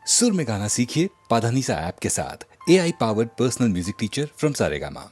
सुर में गाना सीखिए पाधानीसा ऐप के साथ। AI powered personal music teacher from Saregama.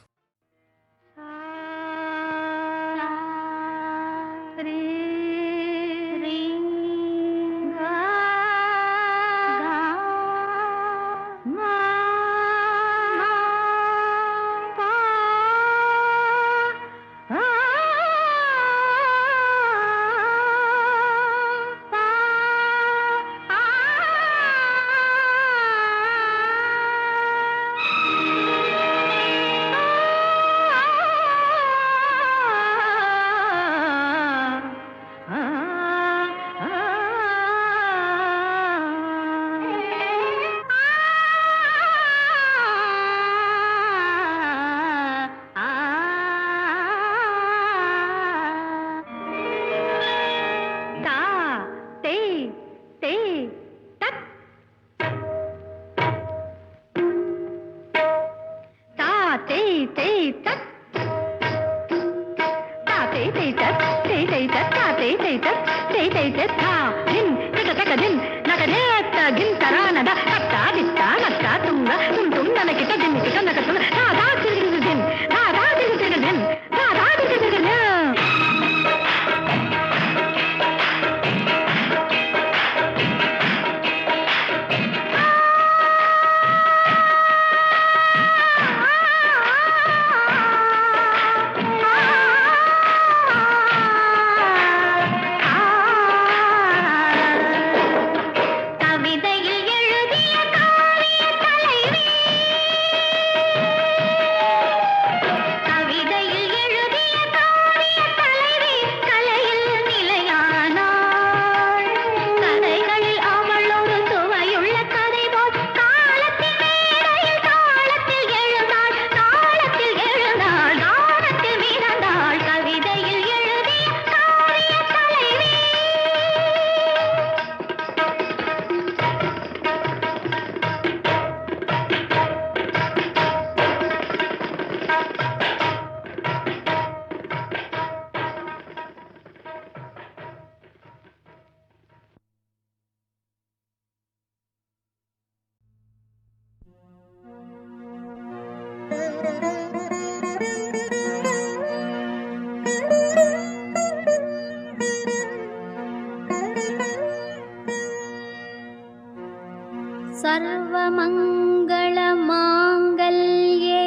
सर्वमङ्गलमाङ्गल्ये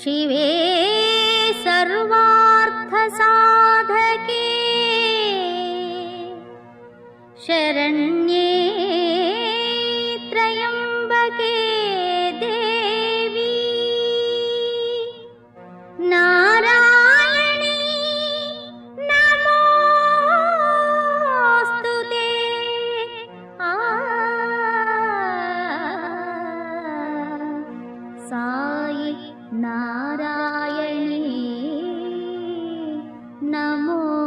शिवे सर्वार्थसाधके शरण्ये त्र्यम्बके देवी नारायणी नमोऽस्तुते। साई नारायणी नमोऽस्तुते।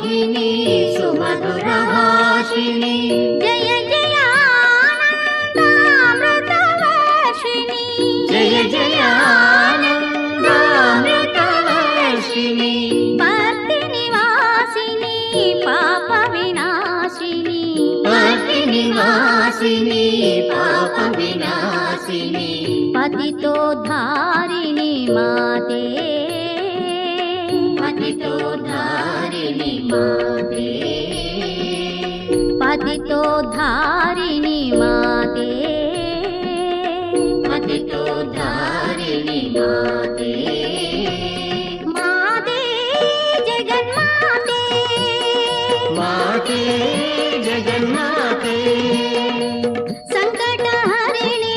मोहिनी सुमधुरभाषिणी जय जयानन्दामृतवर्षिणि जय जयानन्दामृतवर्षिणी पतिनिवासिनी पापविनाशिनी पतिनिवासिनी पापविनाशिनी पतितोद्धारिणि माते पतितोद्धारिणि माते पतितोद्धारिणि माते पतितोद्धारिणि माते माते जगन्माते माते जगन्माते सङ्कटहरिणि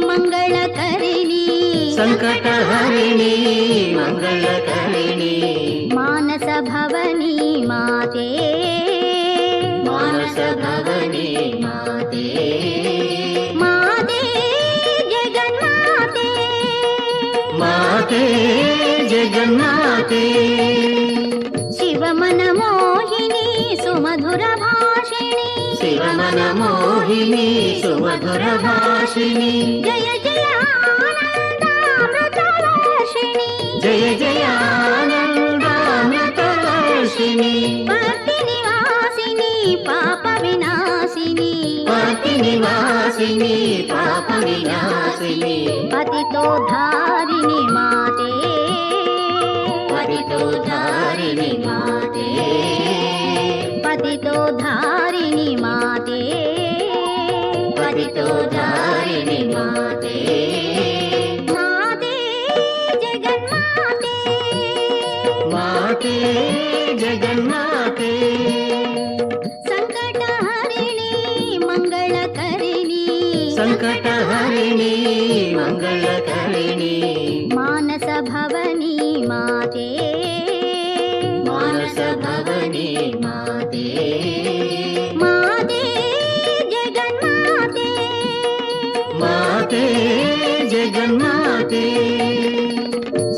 मङ्गलकरिणि संकटहरिणी मंगलकरिणी मानसभवनी माते मानसभवनी माते माते जगन्माते माते जगन्माते शिवमनमोहिनी सुमधुरभाषिणी शिवमनमोहिनी सुमधुरभाषिणी जय जयानन्दामृतवर्षिणि जय जयानन्दामृतवर्षिणी पतिनिवासिनी पापविनाशिनी पतिनिवासिनी पापविनाशिनी पतितोद्धारिणि माते पतितोद्धारिणि माते पतितोद्धारिणि माते पतितोद्धारिणि माते माते जगन्माते माते जगन्माते सङ्कटहरिणि मङ्गलकरिणि संकटहरिणी मंगलकरिणी मानसभवनी माते मानसभवनी माते माते जगन्माते माते जगन्माते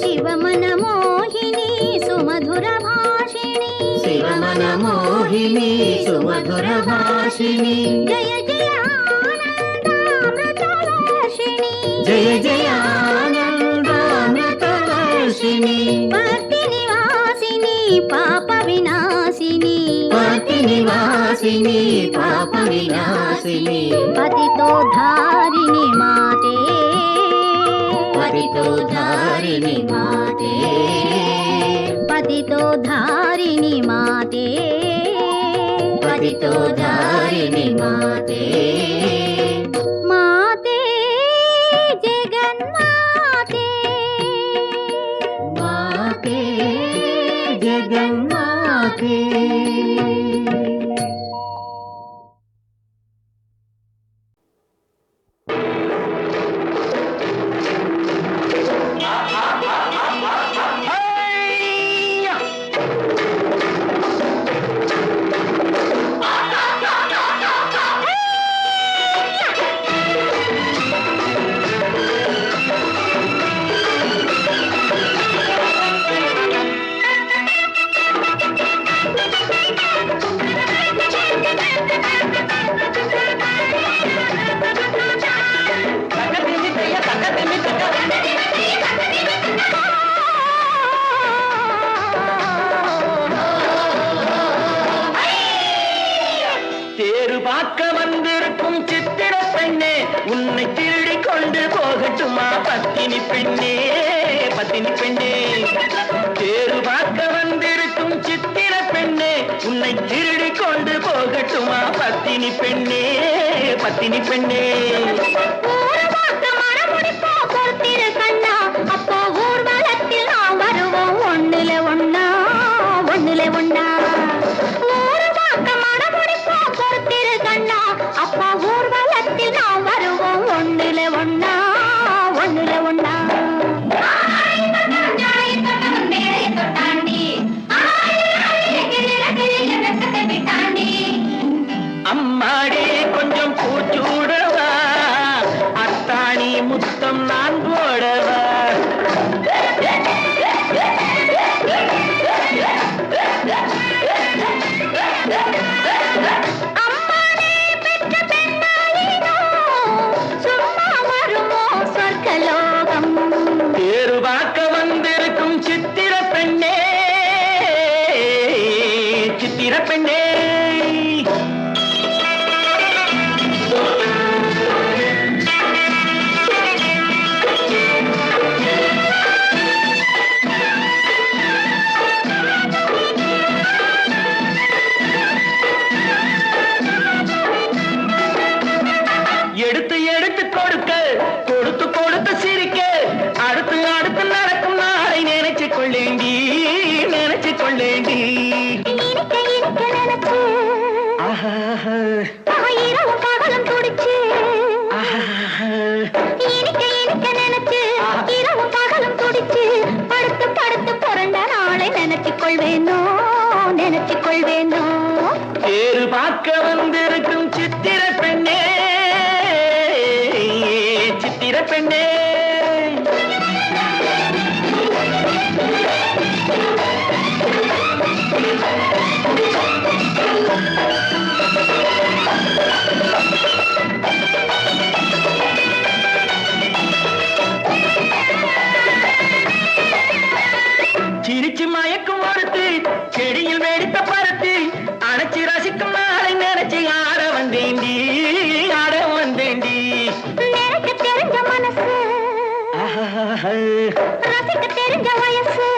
शिवमनमोहिनी सुमधुरभाषिणी शिवमनमोहिनी सुमधुरभाषिणी जय जयानन्दामृतवर्षिणि जय जयानन्दामृतवर्षिणी पतिनिवासिनी पापविनाशिनी पतिनिवासिनी पापविनाशिनी पतितोद्धारिणि माते पतितोद्धारिणि माते पतितोद्धारिणि माते पतितोद्धारिणि माते माते जगन्माते माते जगन्माते தேரு பார்க்க வந்திருக்கும் சித்திர பெண்ணே உன்னை திருடி கொண்டு போகட்டுமா பத்தினி பெண்ணே பத்தினி பெண்ணே தேரு பார்க்க வந்திருக்கும் சித்திர பெண்ணே உன்னை திருடி கொண்டு போகட்டுமா பத்தினி பெண்ணே பத்தினி பெண்ணே ஊரு பார்க்க மரமுடிப்போம் பொறுத்திரு கண்ணா அப்போ ஊர்வலத்தில் நாம் வருவோம் ஒண்ணுல ஒண்ணா ஒண்ணுல ஒண்ணா ஊரு பார்க்க மரமுடிப்போம் பொறுத்திரு கண்ணா அப்போ ஊர்வலத்தில் நாம் வருவோம் ஒண்ணுல ஒண்ணா ஒண்ணுல ஒண்ணா அம்மாடி கொஞ்சம் பூச்சூடவா சித்திர பெண்ணே சித்திர பெண்ணே எடுத்து எடுத்து கொடுக்க கொடுத்து கொடுத்து சிரிக்க அடுத்து அடுத்து நடக்கும் நாளை நினைச்சு கொள்ளேண்டி நினைச்சு கொள்ளேண்டி இனிக்க இனிக்க நினைச்சு இரவும் பகலும் துடிச்சு இனிக்க இனிக்க நினைச்சு இரவும் பகலும் துடிச்சு படுத்து படுத்து பிறந்த நாளை நினைச்சு கொள்வேனோ நினைச்சு கொள்வேனோ தேரு பார்க்க வந்திருக்கும் சித்திர பெண்ணே சித்திர பெண்ணே சிரிச்சு மயக்கும் ஒருத்து செடியில் வெடித்த பருத்து அணைச்சு ரசிக்கும் நாளை நினைச்சு ஆட வந்தேண்டி ஆட வந்தேண்டி நினைக்க தெரிஞ்ச மனசு ரசிக்க தெரிஞ்ச வயசு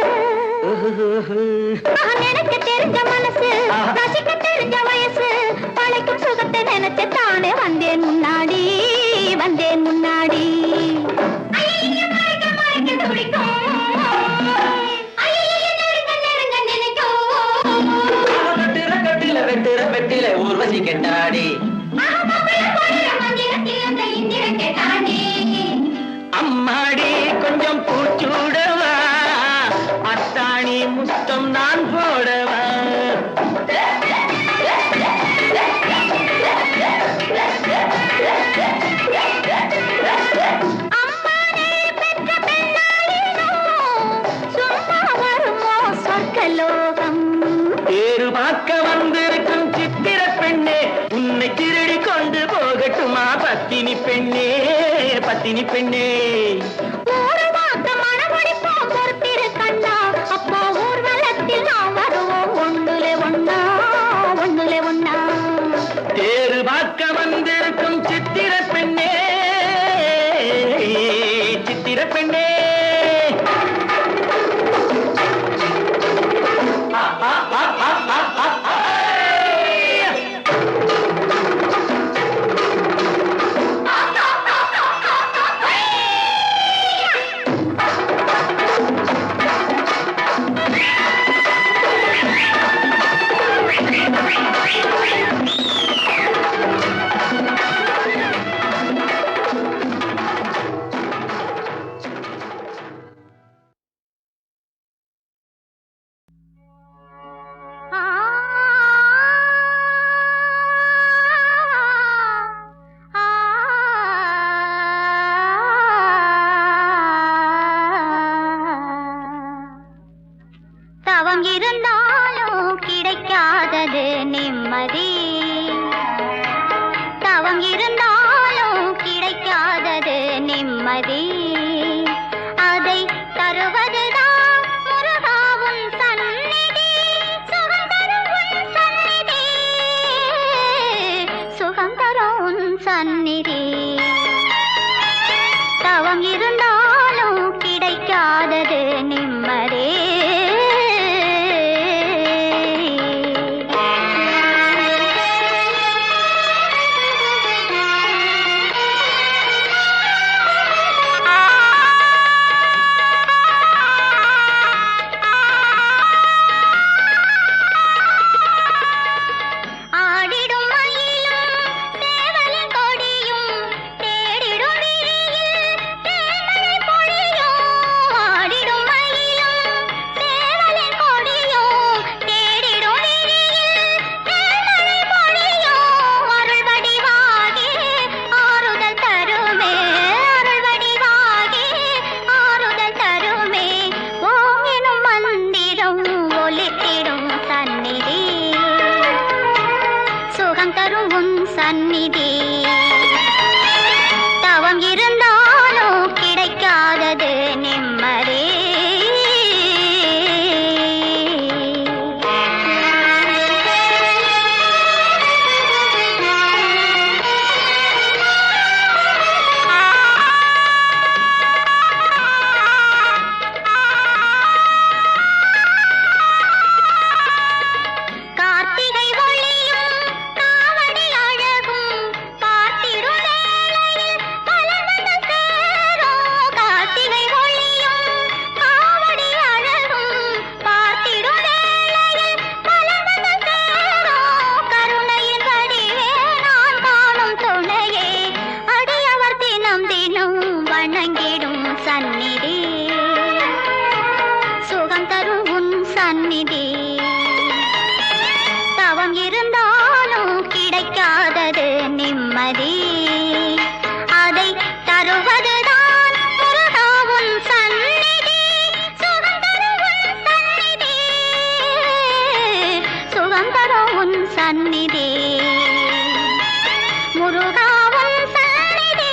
நினைக்க தெரிஞ்ச மனசு ரசிக்க தெரிஞ்ச வயசு பழைக்கும் சுகத்தை நினைச்சு தானே வந்தேன் முன்னாடி வந்தேன் முன்னாடி வெட்டுற வெட்டில ஊர்வசி கெட்டாடி அம்மாடி கொஞ்சம் பூச்சூடவா அத்தாணி முத்தம் நான் போடவா தேரு பார்க்க வந்திருக்கும் சித்திர பெண்ணே உன்னை திருடி கொண்டு போகட்டுமா பத்தினி பெண்ணே பத்தினி பெண்ணே ஒரு மாத்த மனமுடிப்போம் பொறுத்திரு கண்ணா அப்போ ஊர்வலத்தில் நாம் வருவோம் ஒண்ணுல ஒண்ணா ஒண்ணுல ஒண்ணா தேரு பார்க்க வந்திருக்கும் சித்திர பெண்ணே சித்திர பெண்ணே தவம் இருந்தாலும் கிடைக்காதது நிம்மதி தவம் இருந்தாலும் கிடைக்காதது நிம்மதி அதை தருவதுதான் முருகாவும் சந்நிதி சுகம் தரும் உன் சந்நிதி சுகம் தரும் உன் சந்நிதி தவம் இருந்தாலும் கிடைக்காதது நிம்மதி சந்நிதி. தவம் இருந்தாலும் கிடைக்காதது நிம்மதி. அதை தருவதுதான் முருகாவும் சந்நிதி. சுகந்தரவும் சந்நிதி, சுகந்தரவும் சந்நிதி, முருகாவும் சந்நிதி.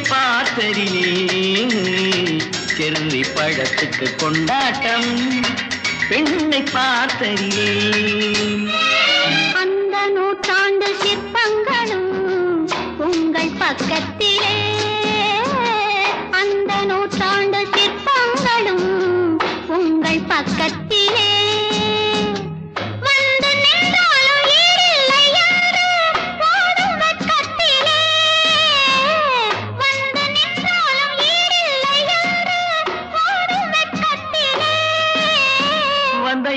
பார்த்ததிலே செர்ரி பழத்துக்கு கொண்டாட்டம் பெண்ணை பார்த்ததிலே அந்த நூற்றாண்டு சிற்பங்களும் உங்கள் பக்கத்திலே அந்த நூற்றாண்டு சிற்பங்களும் உங்கள் பக்கத்திலே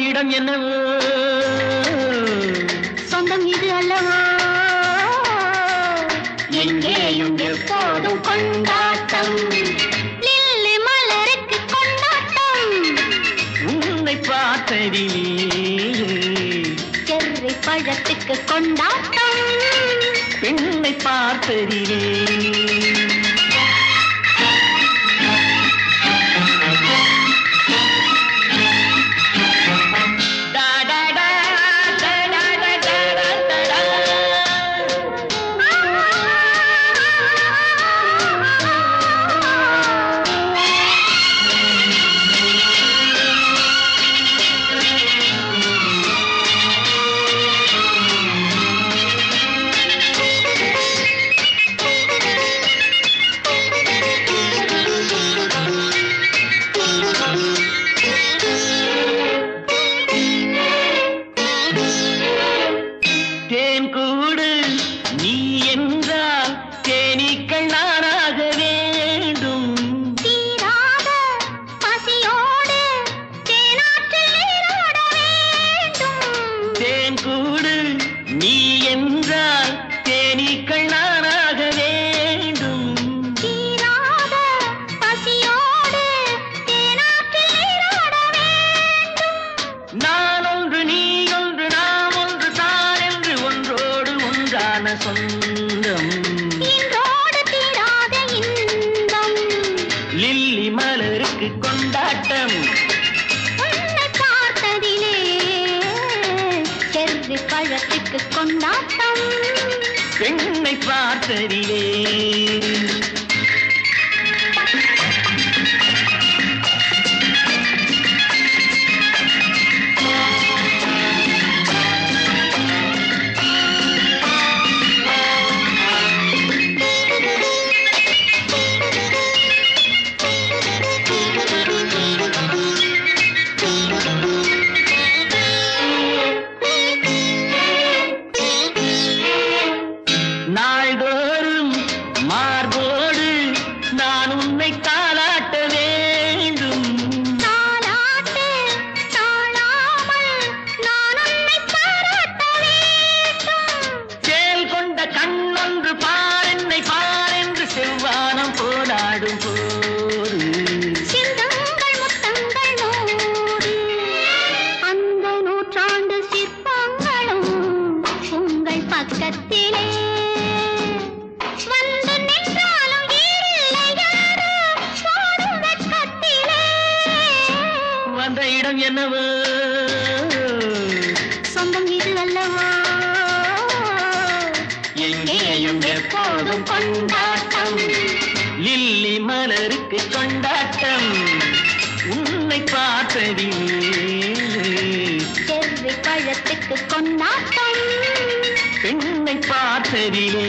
இடம் என்னவோ சொந்தம் இது அல்லவோ எங்கேயும் எப்போதும் கொண்டாட்டம் லில்லி மலருக்கு கொண்டாட்டம் உன்னை பார்த்ததிலே செர்ரி பழத்துக்கு கொண்டாட்டம். பெண்ணை பார்த்ததிலே சொந்தம் இன்றோடு தீராத இன்பம். லில்லி மலருக்கு கொண்டாட்டம். உன்னை பார்த்ததிலே செர்ரி பழத்துக்கு கொண்டாட்டம். பெண்ணை பார்த்ததிலே நாள்தோறும் மார்போடு நான் உன்னை தாலாட்ட வேண்டும். தாலாட்டு தாழாமல் நான் உன்னை பாராட்ட வேண்டும். சேல் கொண்ட கண்ணொன்று பாரென்னை பாரென்று செவ்வானம் போராடும் போது சிந்தங்கள் முத்தங்கள் நூறு. அந்த நூற்றாண்டு சிற்பங்களும் உங்கள் பக்கத்திலே வந்து நின்றாலும் ஈரில்லை யாரு போடும் வெட்கத்திலே. வந்த இடம் என்னவோ சொந்தம் இது அல்லவோ எங்கேயும் எப்போதும் கொண்டாட்டம். லில்லி மலருக்கு கொண்டாட்டம். உன்னை பார்த்ததிலே செர்ரி பழத்துக்கு கொண்டாட்டம். பெண்ணை பார்த்ததிலே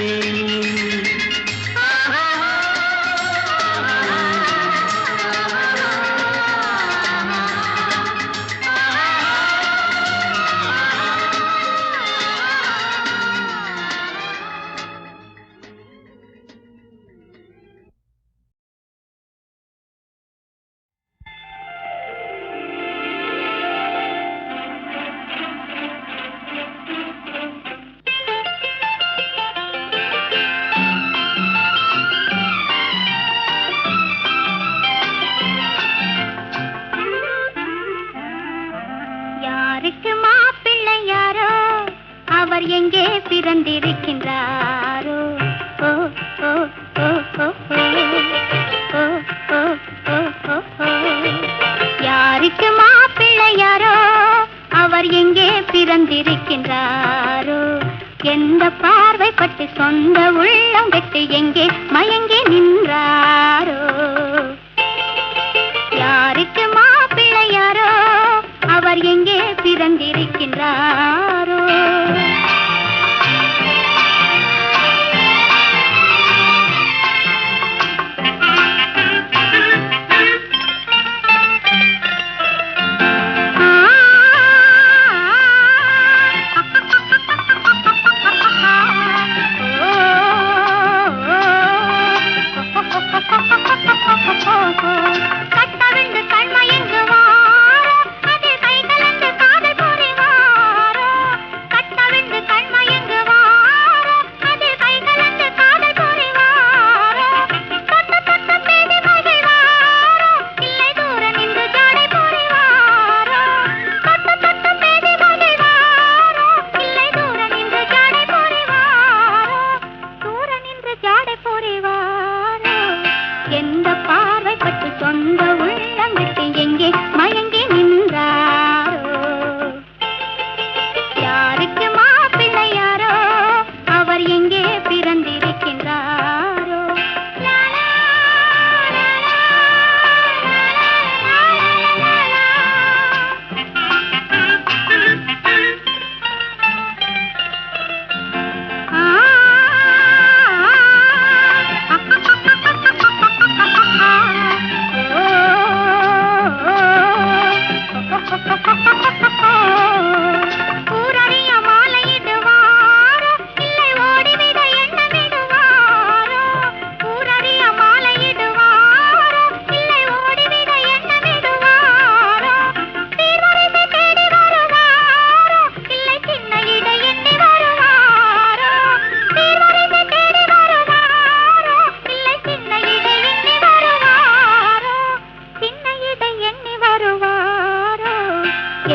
யாருக்கு மாப்பிள்ளை யாரோ அவர் எங்கே பிறந்திருக்கின்றாரோ. ஓ ஓ ஓ ஓ ஓ ஓ ஓ ஓ ஓ. யாருக்கு மாப்பிள்ளை யாரோ அவர் எங்கே பிறந்திருக்கின்றாரோ. எந்த பார்வைப்பட்டு சொந்த உள்ளம் கட்டு எங்கே மயங்கி நின்றாரோ. யாருக்கு மாப்பிள்ளை யாரோ அவர் எங்கே பிறந்திருக்கின்றாரோ. கட்டவிழ்ந்து கண்மயங்கு வாரோ, அது கை கலந்து காதல் புரிவாரோ. கட்ட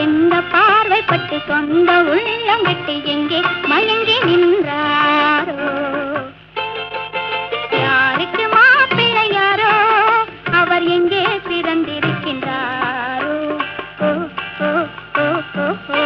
எந்த பார்வைப்பட்டு சொந்த உள்ளம் விட்டு எங்கே மயங்கி நின்றாரோ? யாருக்கு மாப்பிள்ளை யாரோ, அவர் எங்கே பிறந்திருக்கின்றாரோ? ஓ ஓ ஓ ஓ ஓ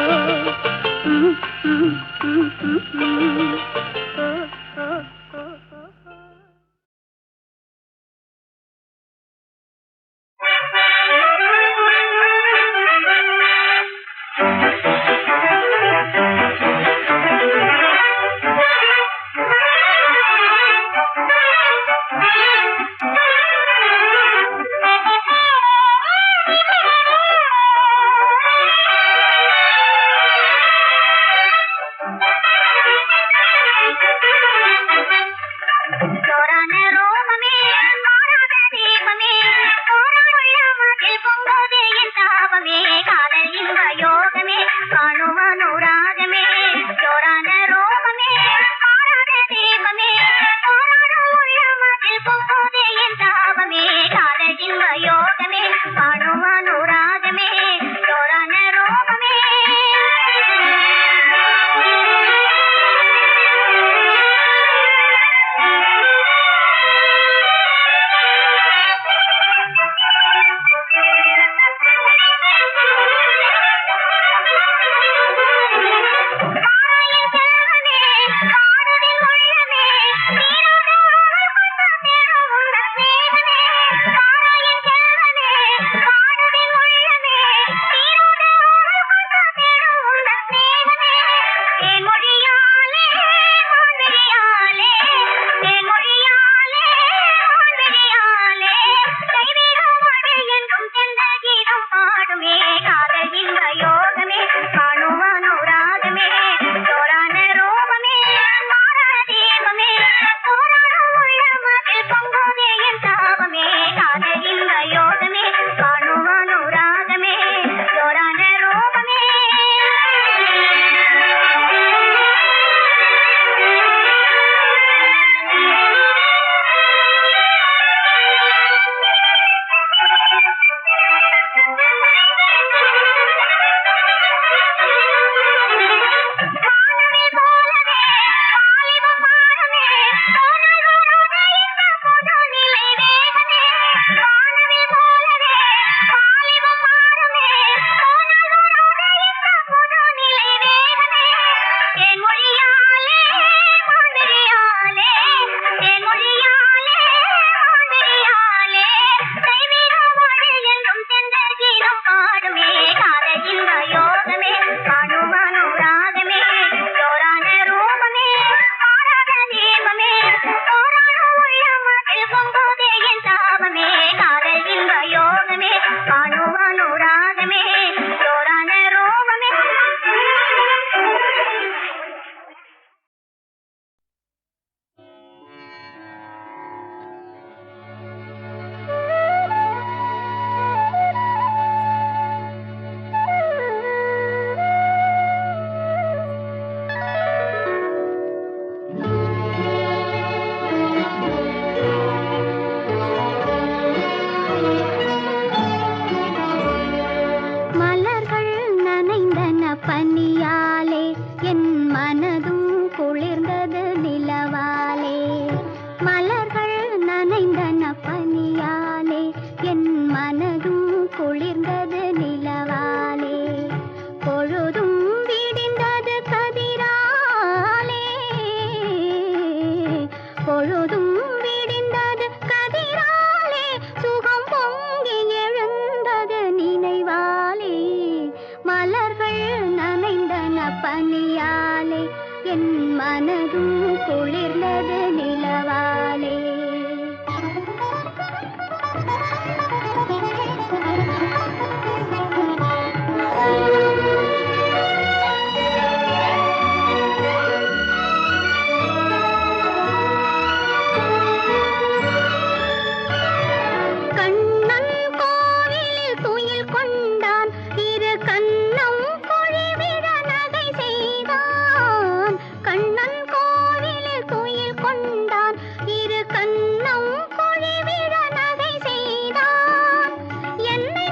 என்னை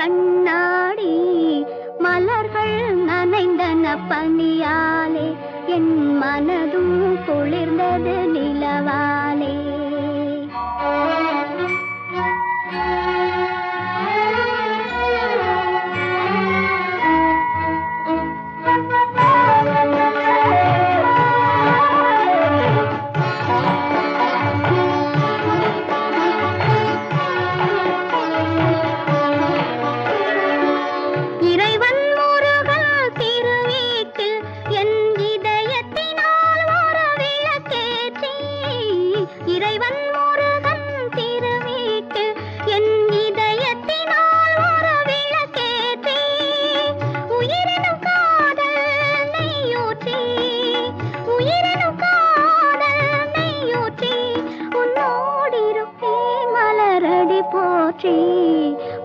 கண்ணாடி மலர்கள் நனைந்தன பனியாலே என் மனதும் குளிர்ந்தது நிலவாலே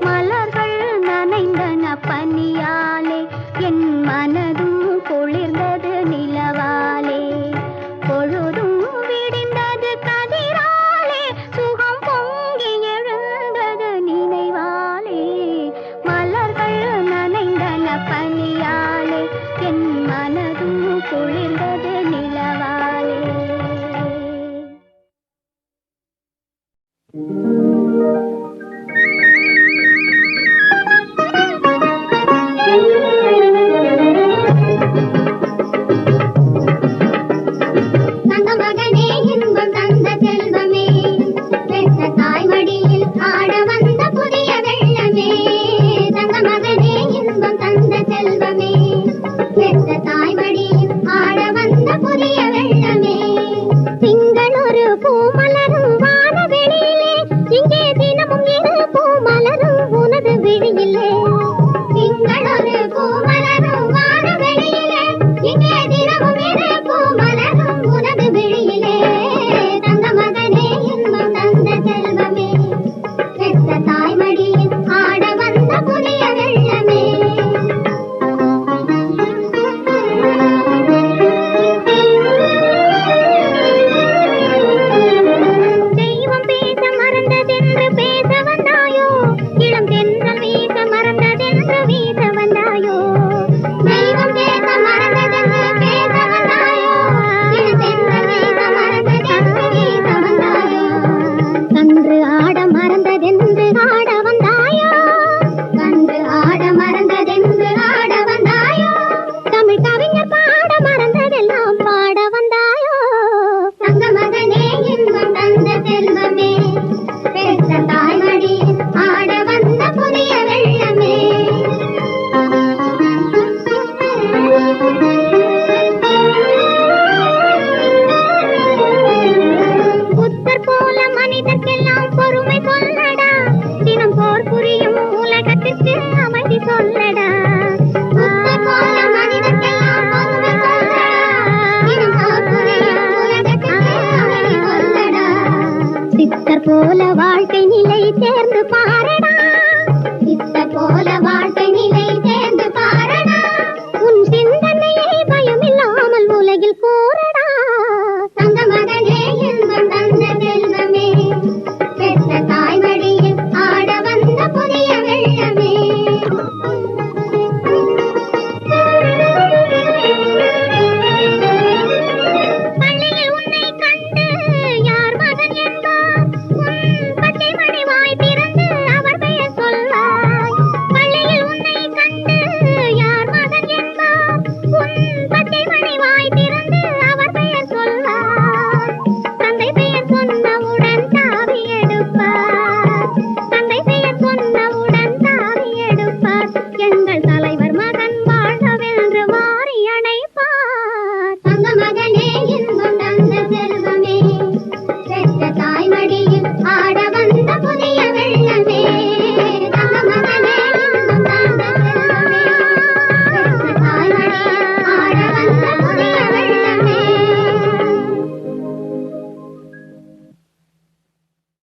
மலர்கள் நனைந்தன பனியாலே என் மனதும் குளிர்ந்தது நிலவாலே பொழுதும் விடிந்தது கதிராலே சுகம் பொங்கி எழுந்தது நினைவாலே மலர்கள் நனைந்தன பனியாலே என் மனதும் குளிர்ந்தது நிலவாலே போல வாழ்க்கை நிலை தேர்ந்து பாரடா சித்தர் போல வாழ்க்கை நிலை தேர்ந்து பாரடா உன் சிந்தனையை பயமில்லாமல் உலகில் கூறடா தங்க மகனே இன்பம் தந்த செல்வமே பெற்ற தாய்மடியில் ஆட வந்த புதிய வெள்ளமே பள்ளியில் உன்னை கண்டு யார் மகன் என்பார் பச்சை மணி வாய் திறந்து அவர் பெயர் சொல்வாய் பள்ளியில் உன்னை கண்டு யார் மகன் என்பார் பச்சை மணி வாய் திறந்து அவர் பெயர் சொல்வார் தந்தை பெயர் சொன்னவுடன் தாவி எடுப்பார் தந்தை பெயர் சொன்னவுடன் தாவி எடுப்பார் எங்கள் தலைவர் மகன் வாழ்கவென்று வாரி அணைப்பார் தங்க மகனே இன்பம் தந்த செல்வமே பெற்ற தாய்மடியில் ஆடவன்